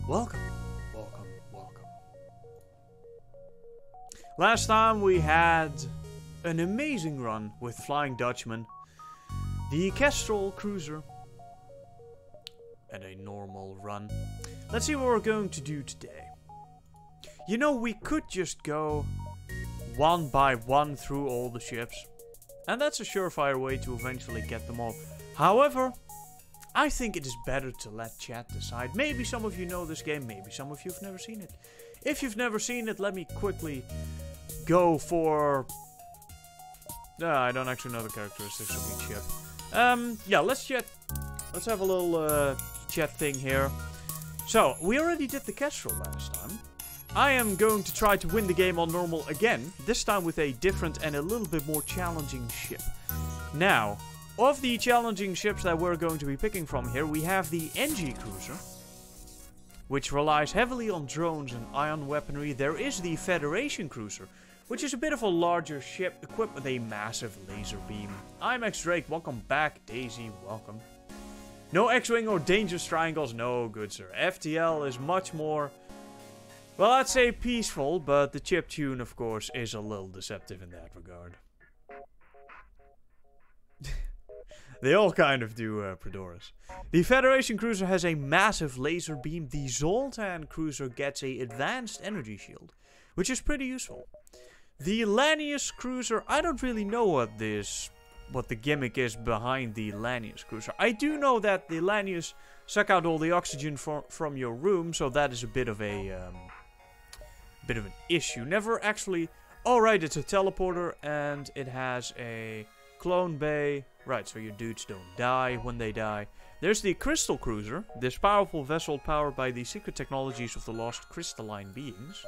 Welcome, welcome, welcome. Last time we had an amazing run with Flying Dutchman, the Kestrel cruiser, and a normal run. Let's see what we're going to do today. You know, we could just go one by one through all the ships, and that's a surefire way to eventually get them all. However, I think it is better to let chat decide. Maybe some of you know this game, maybe some of you have never seen it. If you've never seen it, let me quickly go for... I don't actually know the characteristics of each ship. Yeah, let's chat. Let's have a little chat thing here. So, we already did the Kestrel last time. I am going to try to win the game on normal again, this time with a different and a little bit more challenging ship. Now, of the challenging ships that we're going to be picking from here, we have the NG cruiser, which relies heavily on drones and ion weaponry. There is the Federation cruiser, which is a bit of a larger ship equipped with a massive laser beam. I'm X Drake, welcome back. Daisy, welcome. No X-Wing or dangerous triangles, no good sir. FTL is much more, well, I'd say peaceful, but the chiptune, of course, is a little deceptive in that regard. They all kind of do, Predoris. The Federation cruiser has a massive laser beam. The Zoltan cruiser gets a advanced energy shield, which is pretty useful. The Lanius cruiser, I don't really know what the gimmick is behind the Lanius cruiser. I do know that the Lanius suck out all the oxygen from your room, so that is a bit of an issue. Never actually... Oh, right, it's a teleporter, and it has a clone bay. Right, so your dudes don't die when they die. There's the Crystal Cruiser, this powerful vessel powered by the secret technologies of the lost crystalline beings.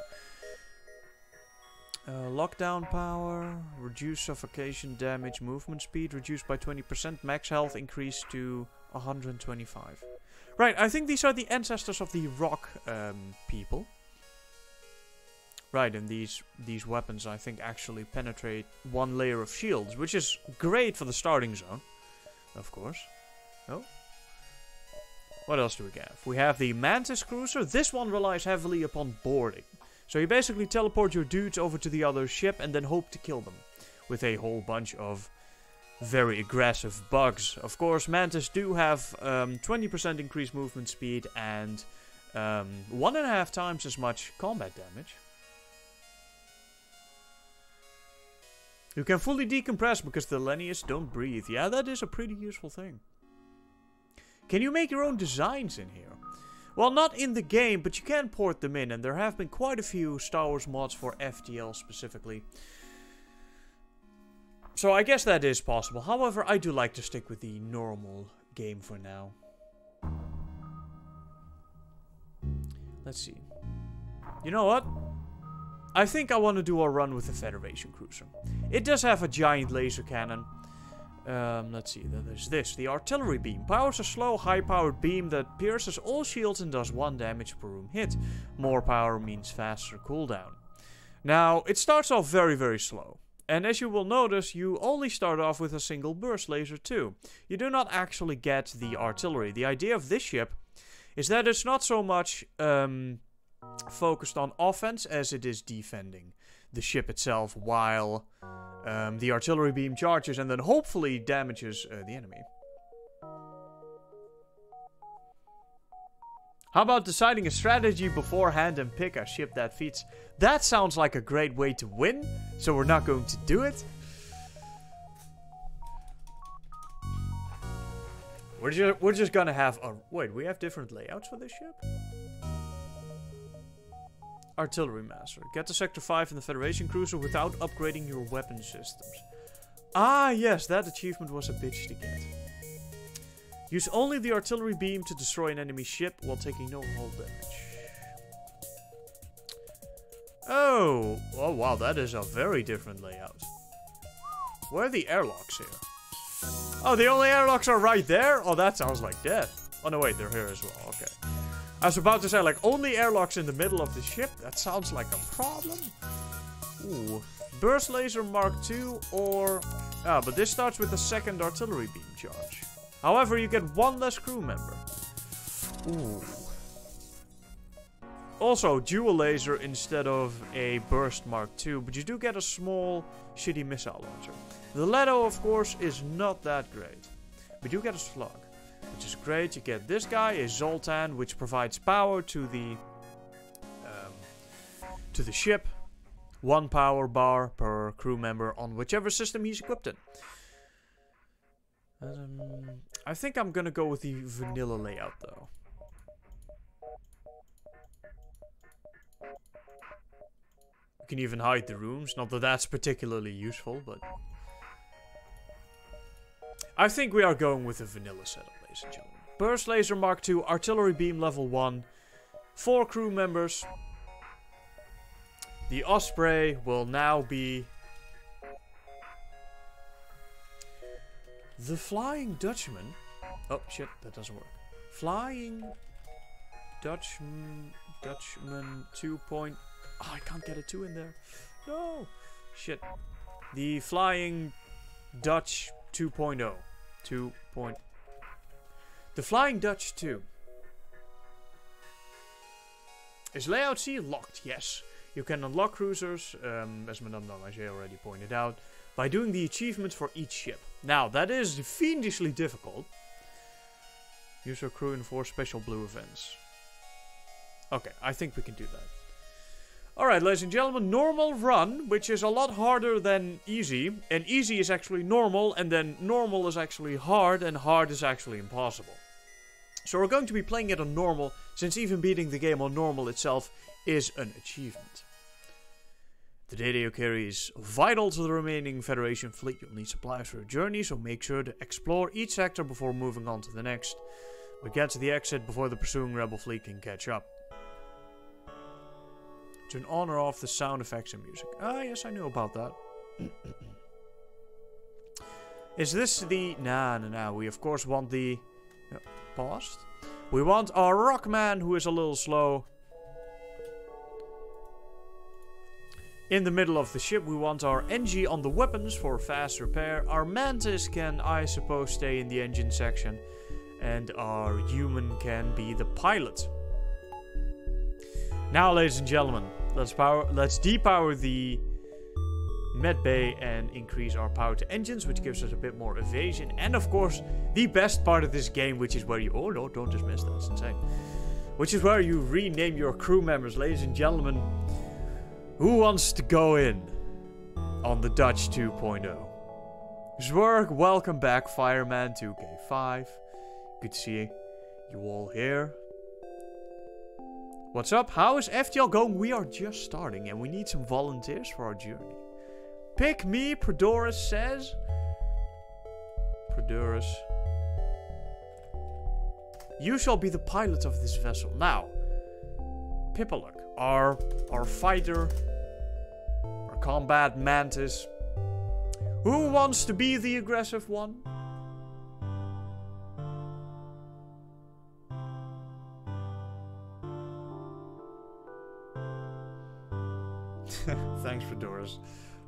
Lockdown power, reduce suffocation damage, movement speed reduced by 20%, max health increased to 125. Right, I think these are the ancestors of the rock people. Right, and these weapons, I think, actually penetrate one layer of shields, which is great for the starting zone, of course. Oh. What else do we have? We have the Mantis Cruiser. This one relies heavily upon boarding. So you basically teleport your dudes over to the other ship and then hope to kill them with a whole bunch of very aggressive bugs. Of course, Mantis do have 20% increased movement speed and 1.5 times as much combat damage. You can fully decompress because the Lanius don't breathe. Yeah, that is a pretty useful thing. Can you make your own designs in here? Well, not in the game, but you can port them in. And there have been quite a few Star Wars mods for FTL specifically. So I guess that is possible. However, I do like to stick with the normal game for now. Let's see. You know what? I think I want to do a run with the Federation cruiser. It does have a giant laser cannon. Let's see, there's this. The artillery beam powers a slow, high-powered beam that pierces all shields and does 1 damage per room hit. More power means faster cooldown. Now, it starts off very, very slow. And as you will notice, you only start off with a single burst laser too. You do not actually get the artillery. The idea of this ship is that it's not so much... focused on offense as it is defending the ship itself while the artillery beam charges and then hopefully damages the enemy. How about deciding a strategy beforehand and pick a ship that feats? That sounds like a great way to win, so we're not going to do it. We're just gonna have a... Wait, we have different layouts for this ship? Artillery Master. Get to Sector 5 in the Federation cruiser without upgrading your weapon systems. Ah, yes, that achievement was a bitch to get. Use only the artillery beam to destroy an enemy ship while taking no hull damage. Oh, wow, that is a very different layout. Where are the airlocks here? Oh, the only airlocks are right there? Oh, that sounds like death. Oh, no, wait, they're here as well. Okay. I was about to say, like, only airlocks in the middle of the ship? That sounds like a problem. Ooh. Burst Laser Mark II or... Ah, but this starts with a second artillery beam charge. However, you get 1 less crew member. Ooh. Also, dual laser instead of a burst Mark II, but you do get a small, shitty missile launcher. The Leto, of course, is not that great. But you get a slug, which is great. You get this guy, a Zoltan, which provides power to the ship. 1 power bar per crew member on whichever system he's equipped in. I think I'm gonna go with the vanilla layout, though. You can even hide the rooms. Not that that's particularly useful, but... I think we are going with a vanilla setup, ladies and gentlemen. Burst Laser Mark II, Artillery Beam level 1, 4 crew members. The Osprey will now be... the Flying Dutchman. Oh shit, that doesn't work. Flying Dutchman 2. Oh, I can't get a 2 in there. No. Shit. The Flying Dutch 2.0. The Flying Dutch 2. Is layout C locked? Yes. You can unlock cruisers, as Madame Damage already pointed out, by doing the achievements for each ship. Now, that is fiendishly difficult. Use your crew in 4 special blue events. Okay, I think we can do that. Alright, ladies and gentlemen, normal run, which is a lot harder than easy. And easy is actually normal, and then normal is actually hard, and hard is actually impossible. So we're going to be playing it on normal, since even beating the game on normal itself is an achievement. The data you carry is vital to the remaining Federation fleet. You'll need supplies for a journey, so make sure to explore each sector before moving on to the next. But get to the exit before the pursuing rebel fleet can catch up. Turn on or off the sound effects and music. Ah, yes, I knew about that. Is this the... Nah. We, of course, want the... paused? We want our Rockman, who is a little slow. In the middle of the ship, we want our NG on the weapons for fast repair. Our Mantis can, I suppose, stay in the engine section. And our human can be the pilot. Now, ladies and gentlemen, let's depower the med bay and increase our power to engines, which gives us a bit more evasion. And of course, the best part of this game, which is where you... Oh no, don't dismiss that, that's insane. Which is where you rename your crew members, ladies and gentlemen. Who wants to go in on the Dutch 2.0? Zwerg, welcome back, Fireman 2K5. Good to see you all here. What's up? How is FTL going? We are just starting and we need some volunteers for our journey. Pick me, Prodoris says. Prodoris. You shall be the pilot of this vessel. Now, Pipaluk, our fighter, our combat mantis. Who wants to be the aggressive one? Thanks, Prodoris.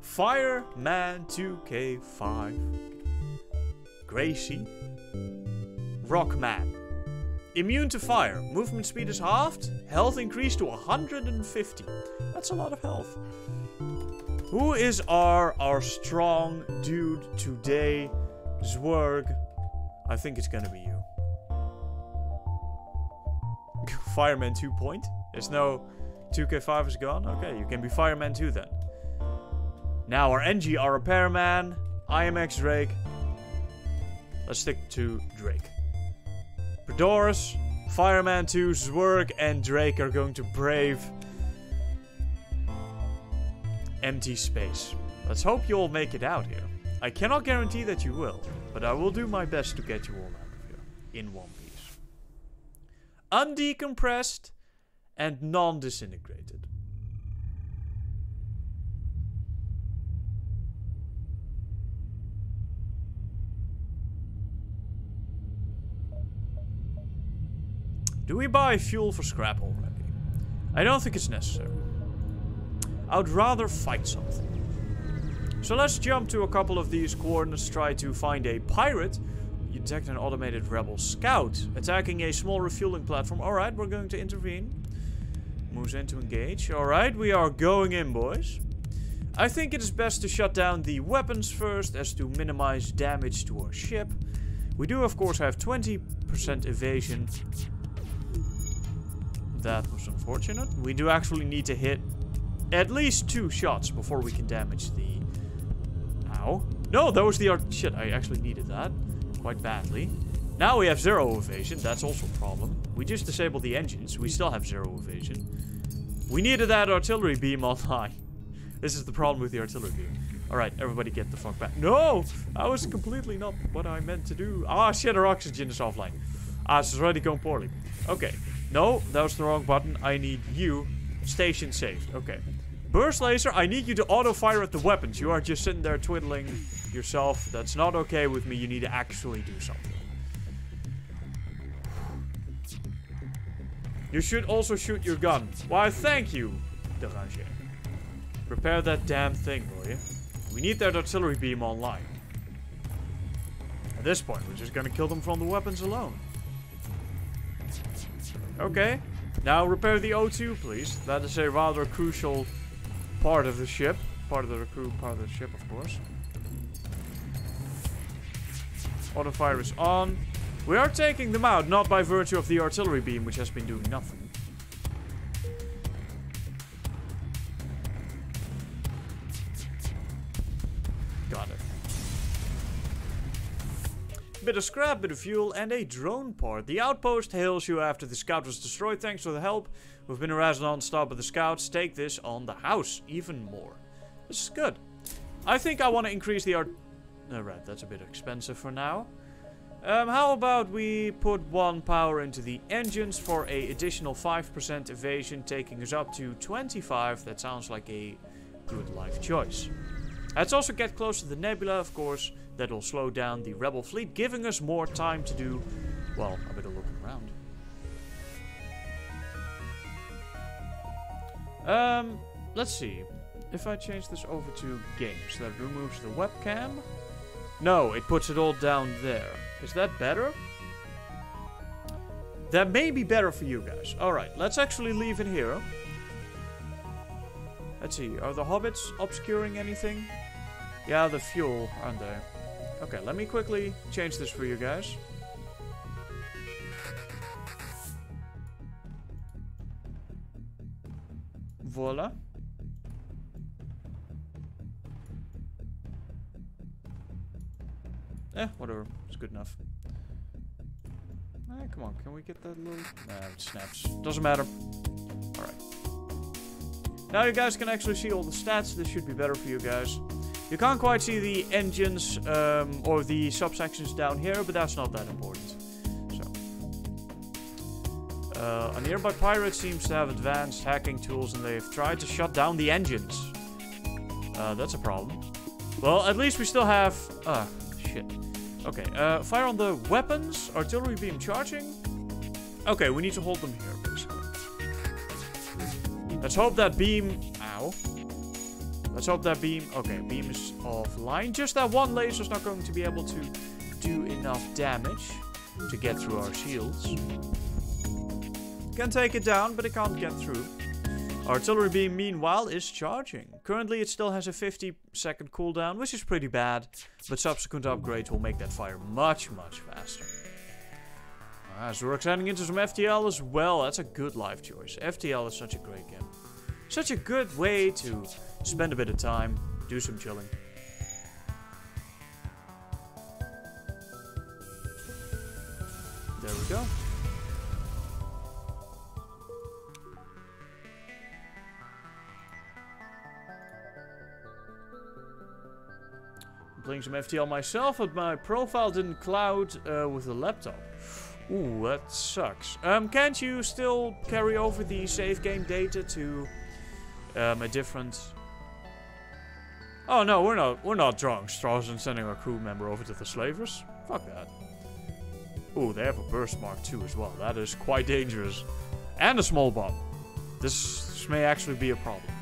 Fireman 2K5. Gracie. Rockman. Immune to fire. Movement speed is halved. Health increased to 150. That's a lot of health. Who is our strong dude today? Zwerg. I think it's gonna be you. Fireman 2 point? There's no 2K5 is gone? Okay, you can be Fireman 2 then. Now our NG, our repairman, IMX Drake. Let's stick to Drake. Prodoris, Fireman 2, Zwerg, and Drake are going to brave empty space. Let's hope you all make it out here. I cannot guarantee that you will, but I will do my best to get you all out of here in one piece. Undecompressed and non-disintegrated. Do we buy fuel for scrap already? I don't think it's necessary. I would rather fight something. So let's jump to a couple of these coordinates, try to find a pirate. You detect an automated rebel scout attacking a small refueling platform. Alright, we're going to intervene. Moves in to engage. Alright, we are going in, boys. I think it is best to shut down the weapons first, as to minimize damage to our ship. We do, of course, have 20% evasion. That was unfortunate. We do actually need to hit at least 2 shots before we can damage the... Ow. No, that was the... Shit, I actually needed that. Quite badly. Now we have 0 evasion. That's also a problem. We just disabled the engines. We still have 0 evasion. We needed that artillery beam online. This is the problem with the artillery beam. Alright, everybody get the fuck back. No! That was completely not what I meant to do. Ah, shit, our oxygen is offline. Ah, this is already going poorly. Okay. No, that was the wrong button. I need you. Station saved. Okay. Burst laser, I need you to auto-fire at the weapons. You are just sitting there twiddling yourself. That's not okay with me. You need to actually do something. You should also shoot your gun. Why, thank you, Deranger. Repair that damn thing, will you? We need that artillery beam online. At this point, we're just gonna kill them from the weapons alone. Okay. Now repair the O2, please. That is a rather crucial part of the ship. Part of the crew, part of the ship, of course. Auto fire is on. We are taking them out, not by virtue of the artillery beam, which has been doing nothing. Got it. Bit of scrap, bit of fuel, and a drone part. The outpost hails you after the scout was destroyed. Thanks for the help. We've been harassed non-stop by the scouts. Take this on the house. Even more. This is good. I think I want to increase the right, that's a bit expensive for now. How about we put 1 power into the engines for a additional 5% evasion, taking us up to 25. That sounds like a good life choice. Let's also get close to the nebula, of course. That'll slow down the rebel fleet, giving us more time to do, well, a bit of looking around. Let's see. If I change this over to games, that removes the webcam. No, it puts it all down there. Is that better? That may be better for you guys. Alright, let's actually leave it here. Let's see, are the hobbits obscuring anything? Yeah, the fuel, aren't they? Okay, let me quickly change this for you guys. Voila. Whatever. It's good enough. Come on. Can we get that little... Nah, it snaps. Doesn't matter. Alright. Now you guys can actually see all the stats. This should be better for you guys. You can't quite see the engines or the subsections down here, but that's not that important. So. A nearby pirate seems to have advanced hacking tools, and they've tried to shut down the engines. That's a problem. Well, at least we still have... shit. Okay, fire on the weapons. Artillery beam charging. Okay, we need to hold them here, basically. Let's hope that beam... Ow. Let's hope that beam... Okay, beam is offline. Just that one laser is not going to be able to do enough damage to get through our shields. Can take it down, but it can't get through. Artillery beam, meanwhile, is charging. Currently, it still has a 50-second cooldown, which is pretty bad. But subsequent upgrades will make that fire much, much faster. So we're extending into some FTL as well. That's a good life choice. FTL is such a great game. Such a good way to spend a bit of time, do some chilling. There we go. Playing some FTL myself, but my profile didn't cloud with the laptop. Ooh, that sucks. Can't you still carry over the save game data to a different... Oh no, we're not drawing straws and sending our crew member over to the slavers. Fuck that. Ooh, they have a burst mark too as well. That is quite dangerous. And a small bomb. This may actually be a problem.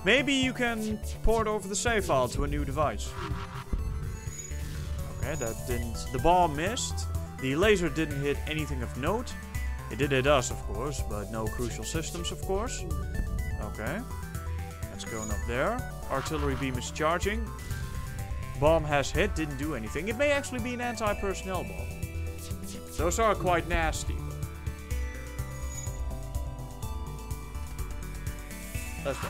Maybe you can port over the save file to a new device. Okay, that didn't... The bomb missed. The laser didn't hit anything of note. It did hit us, of course, but no crucial systems, of course. Okay. That's going up there. Artillery beam is charging. Bomb has hit, didn't do anything. It may actually be an anti-personnel bomb. Those are quite nasty. Let's go.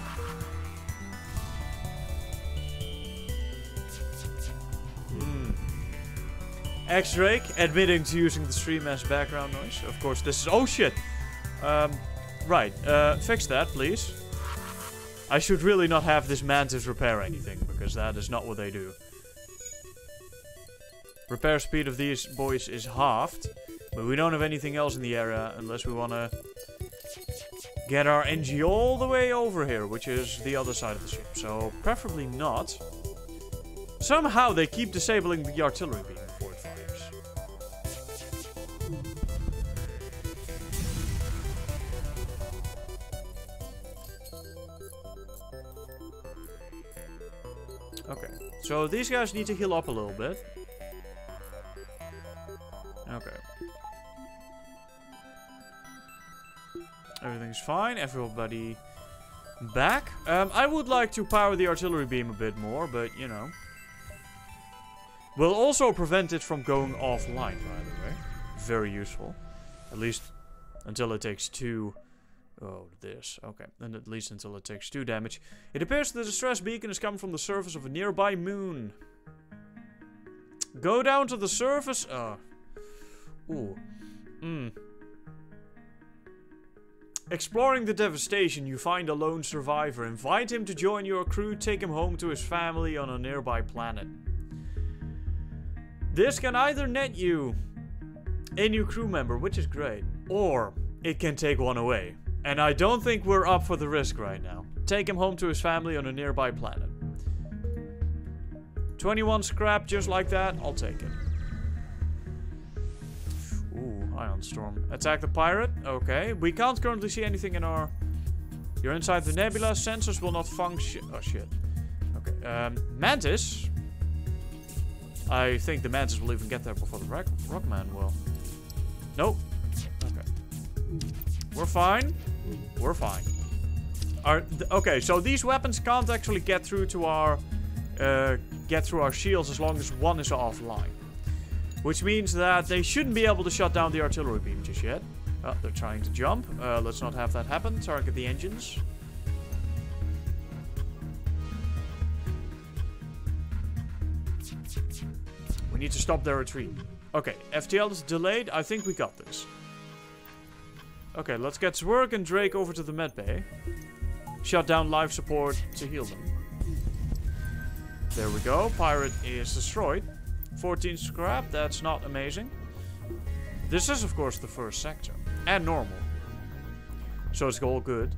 X-Drake admitting to using the stream as background noise. Of course, this is... Oh, shit! Right. Fix that, please. I should really not have this Mantis repair anything, because that is not what they do. Repair speed of these boys is halved. But we don't have anything else in the area unless we want to get our NG all the way over here, which is the other side of the ship. So, preferably not. Somehow they keep disabling the artillery beam before it fires. Okay, so these guys need to heal up a little bit. Okay. Everything's fine. Everybody back. I would like to power the artillery beam a bit more, but you know. We'll also prevent it from going offline, by the way. Very useful. At least until it takes 2... Oh, this. Okay. And at least until it takes 2 damage. It appears the distress beacon is coming from the surface of a nearby moon. Go down to the surface. Ooh. Exploring the devastation, you find a lone survivor. Invite him to join your crew. Take him home to his family on a nearby planet. This can either net you a new crew member, which is great, or it can take one away. And I don't think we're up for the risk right now. Take him home to his family on a nearby planet. 21 scrap, just like that. I'll take it. Ooh, Ion Storm. Attack the pirate. Okay. We can't currently see anything in our... You're inside the nebula. Sensors will not function. Oh, shit. Okay. Mantis. I think the Mantis will even get there before the Rockman will. Nope. Okay. We're fine. We're fine. Okay, so these weapons can't actually get through to our shields as long as one is offline. Which means that they shouldn't be able to shut down the artillery beam just yet. Oh, they're trying to jump. Let's not have that happen. Target the engines. We need to stop their retreat. Okay, FTL is delayed. I think we got this. Okay, let's get Zwerg and Drake over to the medbay. Shut down life support to heal them. There we go. Pirate is destroyed. 14 scrap. That's not amazing. This is, of course, the first sector. And normal. So it's all good.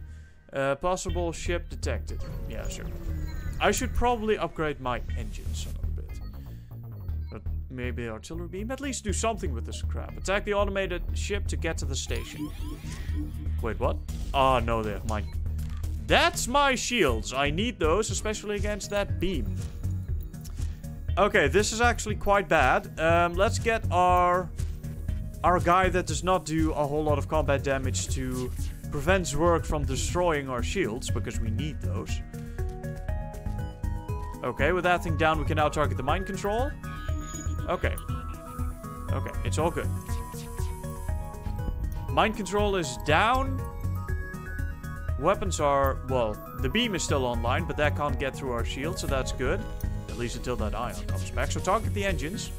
Possible ship detected. Yeah, sure. I should probably upgrade my engines a little bit. But maybe artillery beam. At least do something with this crap. Attack the automated ship to get to the station. Wait, what? Oh, no, they have mine. That's my shields. I need those, especially against that beam. Okay, this is actually quite bad. Let's get our guy that does not do a whole lot of combat damage to prevent Zwerg from destroying our shields, because we need those. Okay, with that thing down, we can now target the mind control. Okay. Okay, it's all good. Mind control is down. Weapons are... Well, the beam is still online, but that can't get through our shield, so that's good. At least until that ion comes back. So target the engines.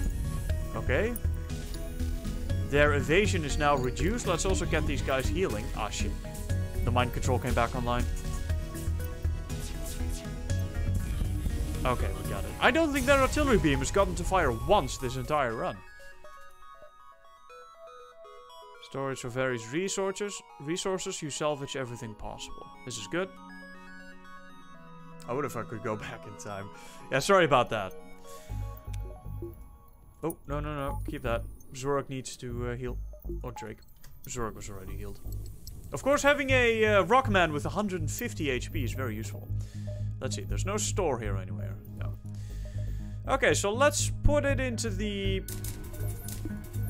Okay. Their evasion is now reduced. Let's also get these guys healing. Ah, shit. The mind control came back online. Okay, we got it. I don't think that artillery beam has gotten to fire once this entire run. Storage for various resources. You salvage everything possible. This is good. I wonder if I could go back in time. Yeah, sorry about that. Oh, no. Keep that. Zwerg needs to heal. Or Drake. Zwerg was already healed. Of course, having a Rockman with 150 HP is very useful. Let's see. There's no store here anywhere. No. Okay, so let's put it into the...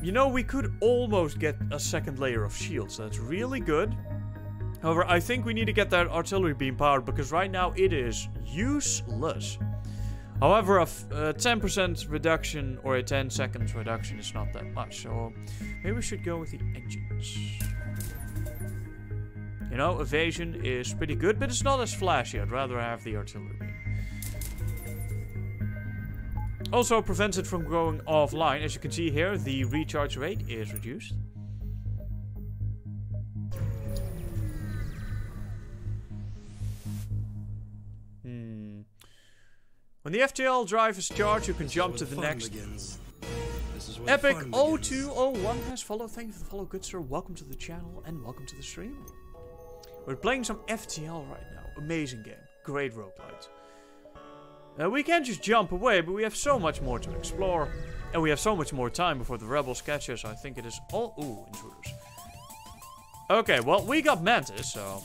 You know, we could almost get a second layer of shields. That's really good. However, I think we need to get that artillery beam powered because right now it is useless. However, a 10% reduction or a 10 seconds reduction is not that much. So maybe we should go with the engines. You know, evasion is pretty good, but it's not as flashy. I'd rather have the artillery beam. Also prevents it from going offline. As you can see here, the recharge rate is reduced. When the FTL drive is charged, you can jump to the next. Epic 0201 has followed. Thank you for the follow, good sir. Welcome to the channel and welcome to the stream. We're playing some FTL right now. Amazing game. Great roguelite. We can't just jump away, but we have so much more to explore. And we have so much more time before the rebels catch us. I think it is all... Ooh, intruders. Okay, well, we got Mantis, so...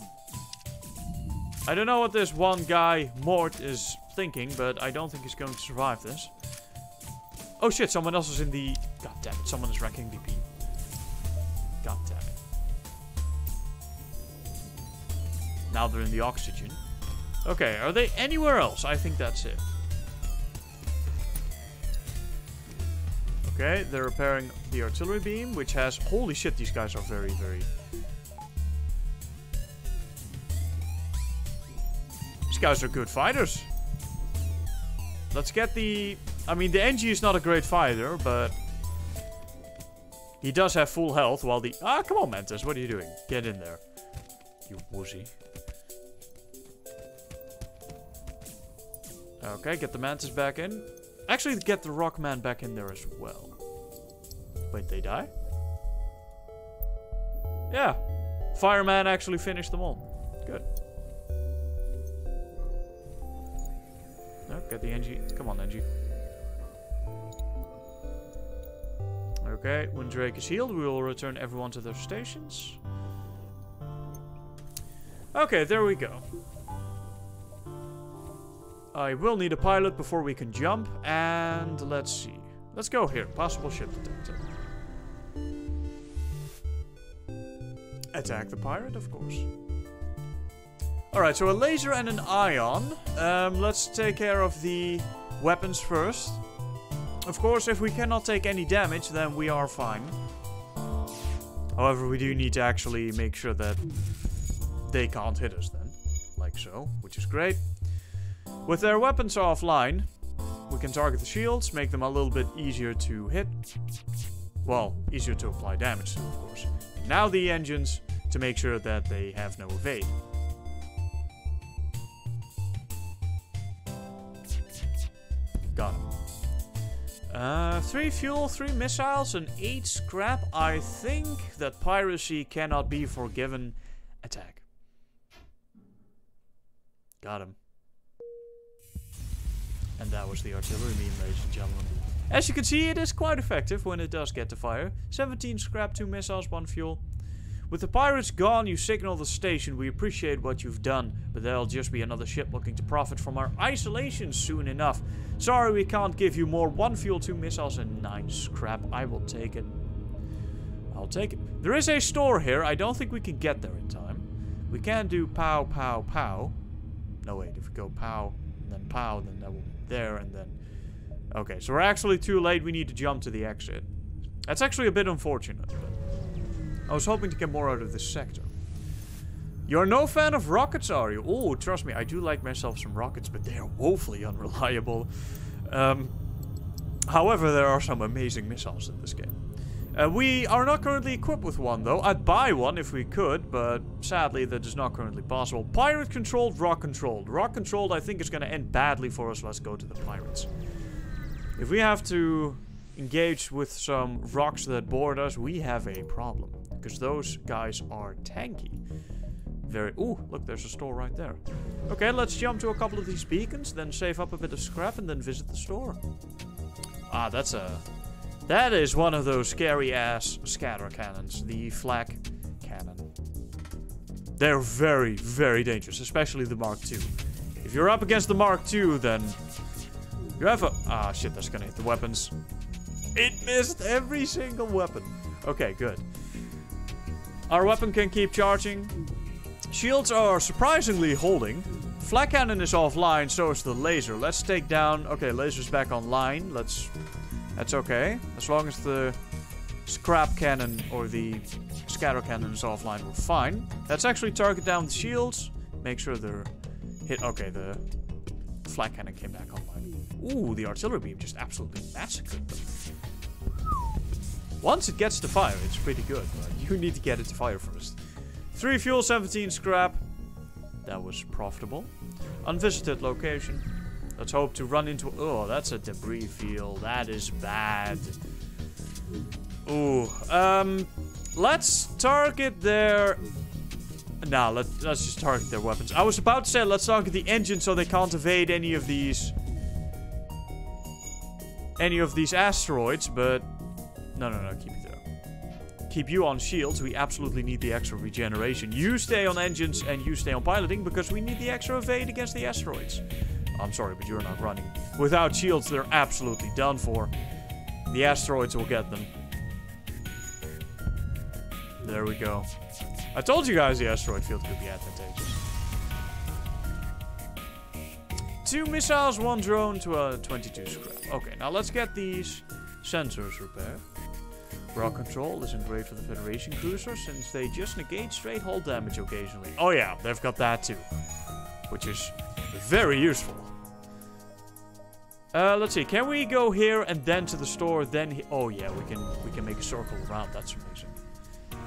I don't know what this one guy, Mort, is thinking, but I don't think he's going to survive this. Oh shit, someone else is in the... God damn it, someone is wrecking BP. God damn it. Now they're in the oxygen. Okay, are they anywhere else? I think that's it. Okay, they're repairing the artillery beam, which has... Holy shit, these guys are very, very... These guys are good fighters. Let's get the... I mean, the NG is not a great fighter, but... He does have full health, while the... Ah, come on, Mantis, what are you doing? Get in there. You wussy. Okay, get the Mantis back in. Actually, get the Rockman back in there as well. Wait, they die? Yeah. Fireman actually finished them all. Good. No, get the NG. Come on, NG. Okay, when Drake is healed, we will return everyone to their stations. Okay, there we go. I will need a pilot before we can jump, and let's see. Let's go here. Possible ship detected. Attack the pirate, of course. Alright, so a laser and an ion. Let's take care of the weapons first. Of course, if we cannot take any damage, then we are fine. However, we do need to actually make sure that they can't hit us then. Like so, which is great. With their weapons offline, we can target the shields, make them a little bit easier to hit. Well, easier to apply damage to, of course. Now the engines, to make sure that they have no evade. Got him. 3 fuel, 3 missiles, and 8 scrap. I think that piracy cannot be forgiven. Attack. Got him. And that was the artillery beam, ladies and gentlemen. As you can see, it is quite effective when it does get to fire. 17 scrap, 2 missiles, 1 fuel. With the pirates gone, you signal the station. We appreciate what you've done, but there'll just be another ship looking to profit from our isolation soon enough. Sorry, we can't give you more. 1 fuel, 2 missiles, and 9 scrap. I will take it. I'll take it. There is a store here. I don't think we can get there in time. We can do pow, pow, pow. No, wait. If we go pow, and then pow, then that will be there, and then... Okay, so we're actually too late. We need to jump to the exit. That's actually a bit unfortunate, but... I was hoping to get more out of this sector. You're no fan of rockets, are you? Oh, trust me, I do like myself some rockets, but they are woefully unreliable. However, there are some amazing missiles in this game. We are not currently equipped with one, though. I'd buy one if we could, but sadly, that is not currently possible. Pirate-controlled, rock-controlled. Rock-controlled, I think, is going to end badly for us. Let's go to the pirates. If we have to engage with some rocks that board us, we have a problem. Because those guys are tanky. Very... Ooh, look, there's a store right there. Okay, let's jump to a couple of these beacons, then save up a bit of scrap, and then visit the store. Ah, that's a... That is one of those scary-ass scatter cannons. The flak cannon. They're very, very dangerous, especially the Mark II. If you're up against the Mark II, then... You have a... Ah, shit, that's gonna hit the weapons. It missed every single weapon. Okay, good. Our weapon can keep charging. Shields are surprisingly holding. Flak cannon is offline, so is the laser. Let's take down... Okay, laser's back online. That's okay. As long as the scrap cannon or the scatter cannon is offline, we're fine. Let's actually target down the shields. Make sure they're hit. Okay, the flak cannon came back online. Ooh, the artillery beam just absolutely massacred them. Once it gets to fire, it's pretty good, but you need to get it to fire first. 3 fuel, 17 scrap. That was profitable. Unvisited location. Let's hope to run into... Oh, that's a debris field. That is bad. Ooh. Let's target their... Nah, let's just target their weapons. I was about to say let's target the engine so they can't evade any of these asteroids, but... No, keep it there. Keep you on shields. We absolutely need the extra regeneration. You stay on engines and you stay on piloting because we need the extra evade against the asteroids. I'm sorry, but you're not running. Without shields, they're absolutely done for. The asteroids will get them. There we go. I told you guys the asteroid field could be advantageous. 2 missiles, 1 drone to a 22 scrap. Okay, now let's get these sensors repaired. Rock control isn't great for the Federation cruiser since they just negate straight hull damage occasionally. Oh yeah, they've got that too. Which is very useful. Let's see, can we go here and then to the store, then oh yeah, we can make a circle around. That's amazing. Okay.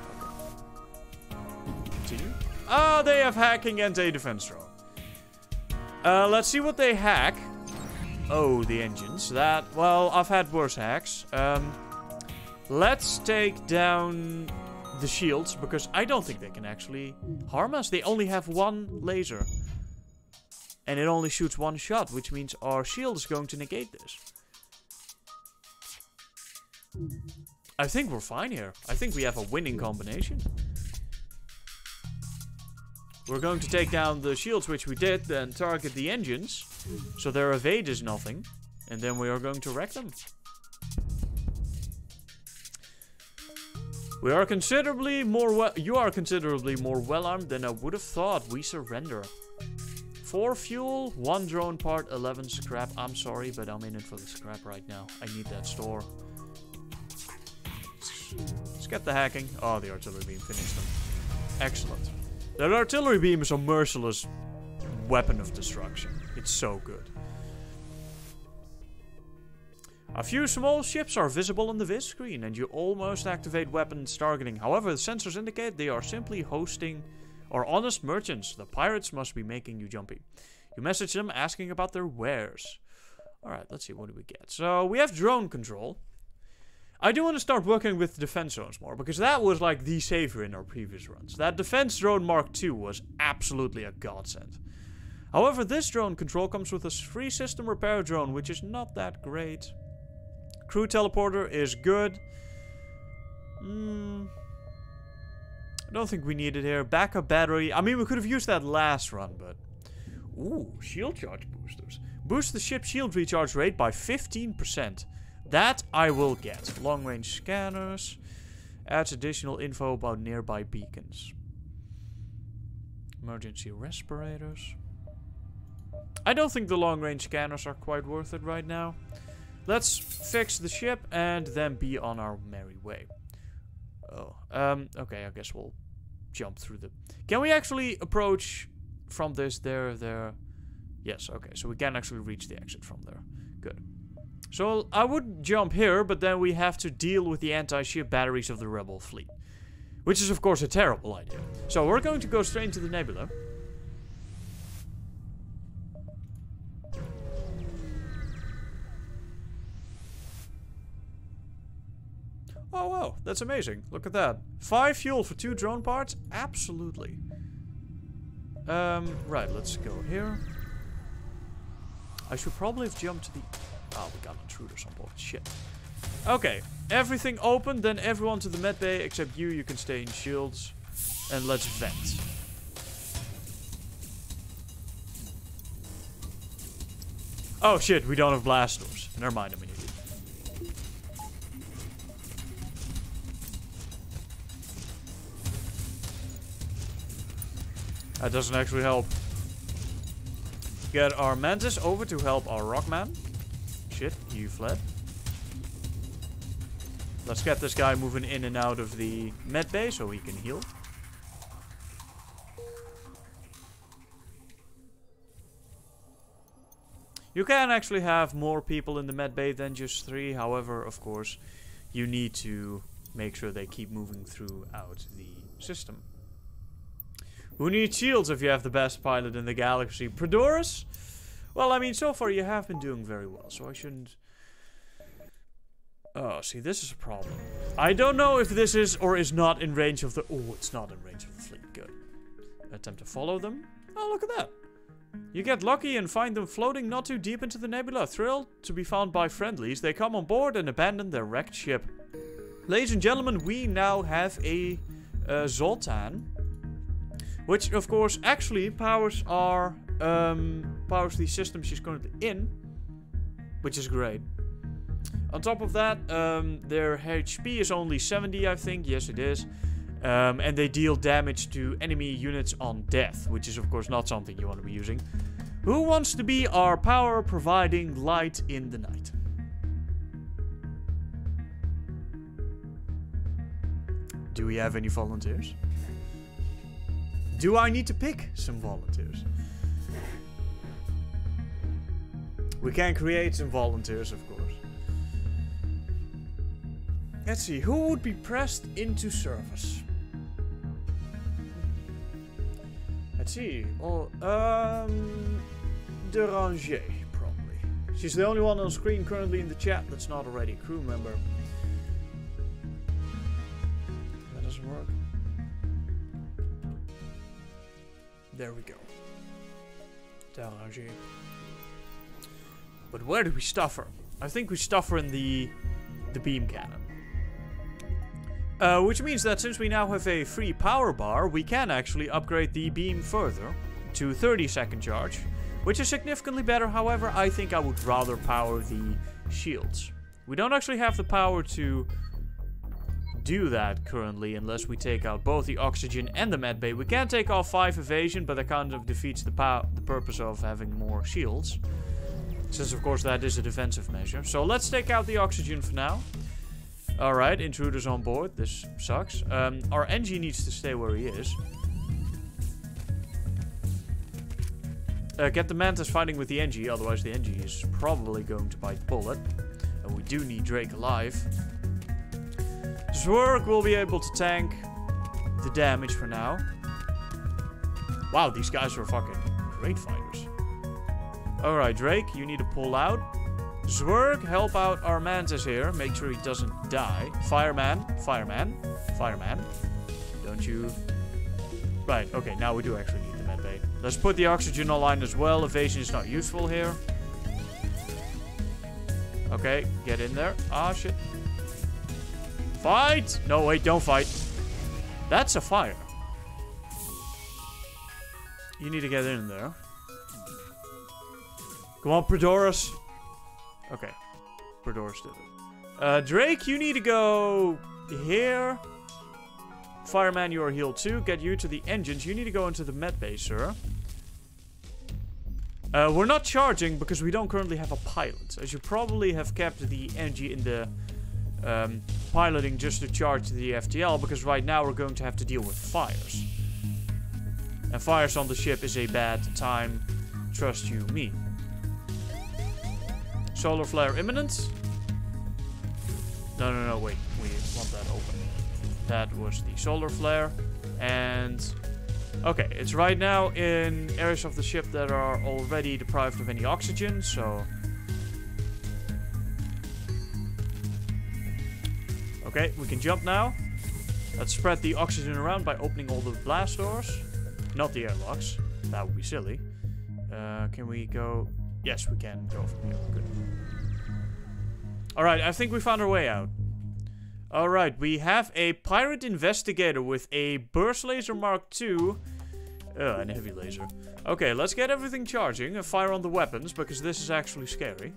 Continue. Ah, they have hacking and a defense drone. Let's see what they hack. Oh, the engines. That, well, I've had worse hacks. Let's take down the shields, because I don't think they can actually harm us. They only have 1 laser. And it only shoots 1 shot, which means our shield is going to negate this. I think we're fine here. I think we have a winning combination. We're going to take down the shields, which we did, then target the engines, so their evade is nothing. And then we are going to wreck them. We are considerably more you are considerably more well-armed than I would have thought. We surrender. 4 fuel, 1 drone part, 11 scrap. I'm sorry, but I'm in it for the scrap right now. I need that store. Let's get the hacking. Oh, the artillery beam finished them. Excellent. That artillery beam is a merciless weapon of destruction. It's so good. A few small ships are visible on the vis screen, and you almost activate weapons targeting. However, the sensors indicate they are simply hosting or honest merchants. The pirates must be making you jumpy. You message them asking about their wares. Alright, let's see, what do we get? So, we have drone control. I do want to start working with defense drones more, because that was like the savior in our previous runs. That defense drone Mark II was absolutely a godsend. However, this drone control comes with a free system repair drone, which is not that great. Crew teleporter is good. I don't think we need it here. Backup battery. I mean, we could have used that last run, but... Ooh, shield charge boosters. Boost the ship's shield recharge rate by 15%. That I will get. Long range scanners. Adds additional info about nearby beacons. Emergency respirators. I don't think the long range scanners are quite worth it right now. Let's fix the ship and then be on our merry way. Oh, okay, I guess we'll jump through the... Can we actually approach from this there? Yes, okay, so we can actually reach the exit from there. Good. So I would jump here, but then we have to deal with the anti-ship batteries of the rebel fleet. Which is, of course, a terrible idea. So we're going to go straight into the nebula. Oh, wow, that's amazing. Look at that. 5 fuel for 2 drone parts? Absolutely. Right, let's go here. I should probably have jumped to the... Oh, we got intruders on board. Shit. Okay, everything open, then everyone to the med bay except you. You can stay in shields. And let's vent. Oh shit, we don't have blast doors. Never mind, I'm an idiot. That doesn't actually help. Get our Mantis over to help our Rockman. Shit, you fled. Let's get this guy moving in and out of the med bay so he can heal. You can actually have more people in the med bay than just 3. However, of course, you need to make sure they keep moving throughout the system. Who needs shields if you have the best pilot in the galaxy? Predoris? Well, I mean, so far you have been doing very well, so I shouldn't... Oh, see, this is a problem. I don't know if this is or is not in range of the... Oh, it's not in range of the fleet. Good. Attempt to follow them. Oh, look at that. You get lucky and find them floating not too deep into the nebula. Thrilled to be found by friendlies, they come on board and abandon their wrecked ship. Ladies and gentlemen, we now have a Zoltan. Which, of course, actually powers our... powers the system she's currently in. Which is great. On top of that, their HP is only 70, I think. Yes, it is. And they deal damage to enemy units on death, which is, of course, not something you want to be using. Who wants to be our power providing light in the night? Do we have any volunteers? Do I need to pick some volunteers? We can create some volunteers, of course. Let's see, who would be pressed into service? Let's see. Oh, Deranger, probably. She's the only one on screen currently in the chat that's not already a crew member. That doesn't work. There we go. Deranger. But where do we stuff her? I think we stuff her in the beam cannon. Which means that since we now have a free power bar, we can actually upgrade the beam further to 30-second charge, which is significantly better. However, I think I would rather power the shields. We don't actually have the power to do that currently unless we take out both the oxygen and the med bay. We can take off 5 evasion, but that kind of defeats the purpose of having more shields. Since, of course, that is a defensive measure. So let's take out the oxygen for now. Alright, intruders on board. This sucks. Our NG needs to stay where he is. Get the Mantis fighting with the NG, otherwise the NG is probably going to bite the bullet. And we do need Drake alive. Zwerg will be able to tank the damage for now. Wow, these guys are fucking great fighters. Alright, Drake, you need to pull out. Zwerg, help out our Mantis here. Make sure he doesn't die. Fireman. Fireman. Fireman. Don't you... Right, okay, now we do actually need the med bay. Let's put the oxygen online as well. Evasion is not useful here. Okay, get in there. Ah, shit. Fight! No, wait, don't fight. That's a fire. You need to get in there. Come on, Predoris. Okay. Predoris did it. Drake, you need to go here. Fireman, you are healed too. Get you to the engines. You need to go into the med bay, sir. We're not charging because we don't currently have a pilot. As you probably have kept the energy in the piloting just to charge the FTL, because right now we're going to have to deal with fires. And fires on the ship is a bad time. Trust you me. Solar flare imminent. No, wait. We want that open. That was the solar flare. And... okay, it's right now in areas of the ship that are already deprived of any oxygen, so... okay, we can jump now. Let's spread the oxygen around by opening all the blast doors. Not the airlocks. That would be silly. Can we go... yes, we can go from here. Good. Alright, I think we found our way out. Alright, we have a pirate investigator with a burst laser Mark II. And a heavy laser. Okay, let's get everything charging and fire on the weapons, because this is actually scary.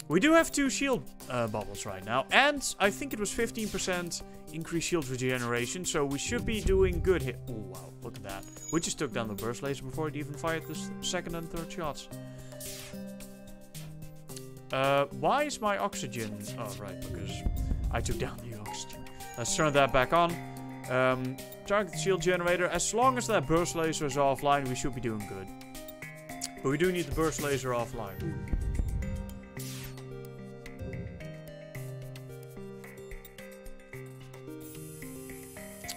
We do have 2 shield bubbles right now. And I think it was 15% increased shield regeneration. So we should be doing good here. Oh, wow. Look at that. We just took down the burst laser before it even fired the second and third shots. Why is my oxygen... Oh, right. Because I took down the oxygen. Let's turn that back on. Target shield generator. As long as that burst laser is offline, we should be doing good. But we do need the burst laser offline.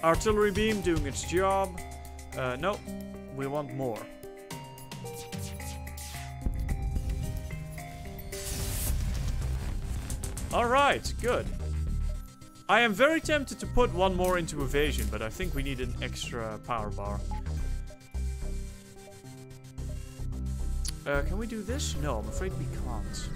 Artillery beam doing its job. No, we want more. Alright, good. I am very tempted to put one more into evasion, but I think we need an extra power bar. Can we do this? No, I'm afraid we can't.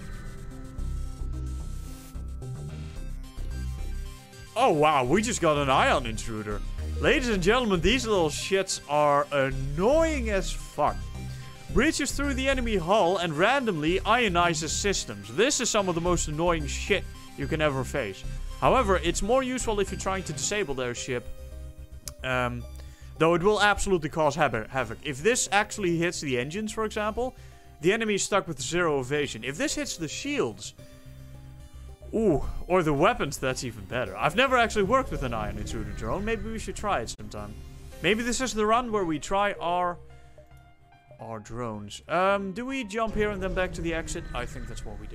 Oh wow, we just got an ion intruder. Ladies and gentlemen, these little shits are annoying as fuck. Breaches through the enemy hull and randomly ionizes systems. This is some of the most annoying shit you can ever face. However, it's more useful if you're trying to disable their ship. Though it will absolutely cause havoc. If this actually hits the engines, for example, the enemy is stuck with 0 evasion. If this hits the shields... Ooh, or the weapons, that's even better. I've never actually worked with an ion intruder drone. Maybe we should try it sometime. Maybe this is the run where we try our drones. Do we jump here and then back to the exit? I think that's what we do.